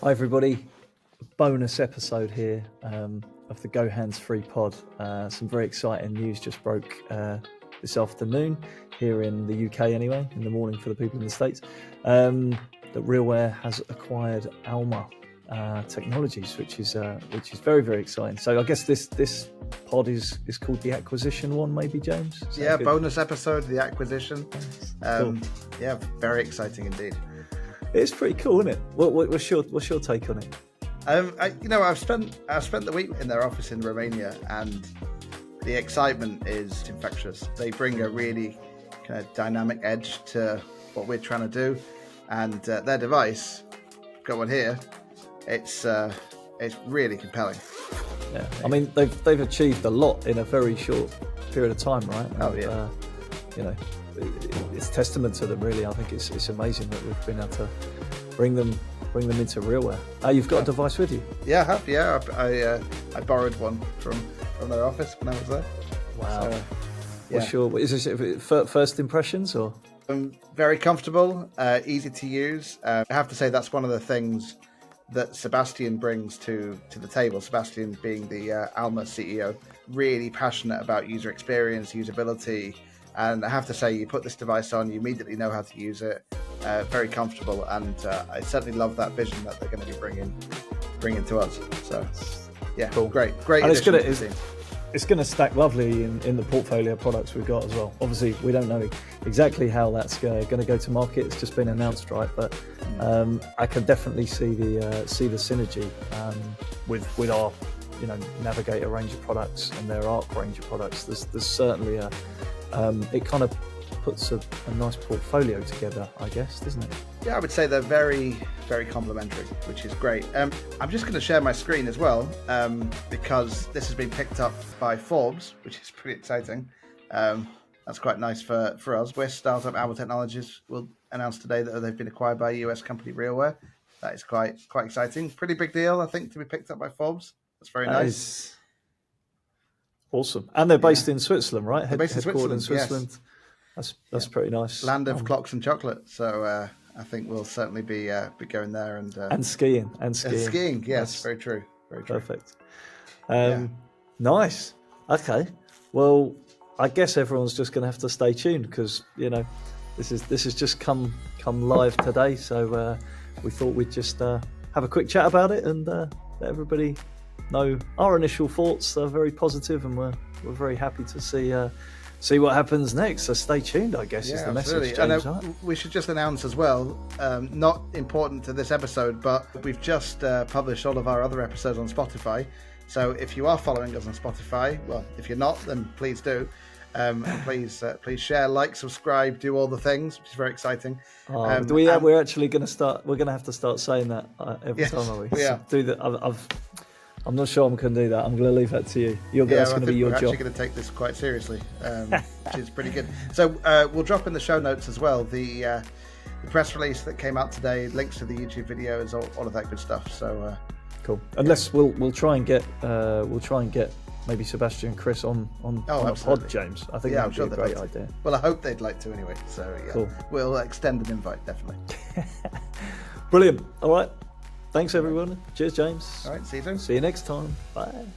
Hi everybody, bonus episode here of the Go Hands Free pod. Some very exciting news just broke this afternoon here in the UK anyway, in the morning for the people in the States, that RealWear has acquired Alma Technologies, which is very, very exciting. So I guess this pod is called the acquisition one, maybe, James? Yeah, bonus episode, the acquisition. Cool. Yeah, very exciting indeed. It's pretty cool, isn't it? What's your take on it? I've spent the week in their office in Romania, and the excitement is infectious. They bring a really kind of dynamic edge to what we're trying to do, and their device, got one here. It's really compelling. Yeah, I mean they've achieved a lot in a very short period of time, right? Oh yeah. It's testament to them, really. I think it's amazing that we've been able to bring them into RealWear. You've got a device with you? Yeah, I have. Yeah, I borrowed one from their office when I was there. Wow. So, Is this first impressions or? Very comfortable, easy to use. I have to say that's one of the things that Sebastian brings to the table. Sebastian being the Alma CEO, really passionate about user experience, usability. And I have to say, you put this device on, you immediately know how to use it. Very comfortable, and I certainly love that vision that they're going to be bringing to us. So, yeah, cool. Great. And it's going to stack lovely in the portfolio of products we've got as well. Obviously, we don't know exactly how that's going to go to market. It's just been announced, right? But I can definitely see the synergy with our Navigator range of products and their Arc range of products. There's certainly it kind of puts a nice portfolio together, I guess, doesn't it? Yeah, I would say they're very, very complementary, which is great. I'm just going to share my screen as well, because this has been picked up by Forbes, which is pretty exciting. That's quite nice for us. We're startup Alma Technologies will announce today that they've been acquired by a US company, RealWear. That is quite exciting. Pretty big deal, I think, to be picked up by Forbes. That's very nice. Awesome. And they're based in Switzerland, right? They're based in Switzerland. Yes. That's pretty nice. Land of clocks and chocolate. So I think we'll certainly be going there and skiing. Skiing, yes, very true. Very true. Perfect. Nice. Okay. Well, I guess everyone's just going to have to stay tuned because this has just come live today. So we thought we'd just have a quick chat about it and let everybody know our initial thoughts. Are very positive, and we're very happy to see what happens next. So stay tuned, I guess, is the message, James. We should just announce as well, not important to this episode, but we've just published all of our other episodes on Spotify. So if you are following us on Spotify, well, if you're not, then please do. Please share, like, subscribe, do all the things, which is very exciting. We're actually going to start. We're going to have to start saying that every time, are we? Yeah. So do that. I'm not sure I'm going to do that. I'm going to leave that to you. That's going to be your job. We're actually going to take this quite seriously, which is pretty good. So we'll drop in the show notes as well the press release that came out today, links to the YouTube videos, all of that good stuff. So cool. Unless we'll try and get maybe Sebastian and Chris on a pod, James. I think that would be a great idea. Well, I hope they'd like to anyway. So cool. We'll extend an invite, definitely. Brilliant. All right. Thanks, everyone. Cheers, James. All right. See you soon. See you next time. Bye.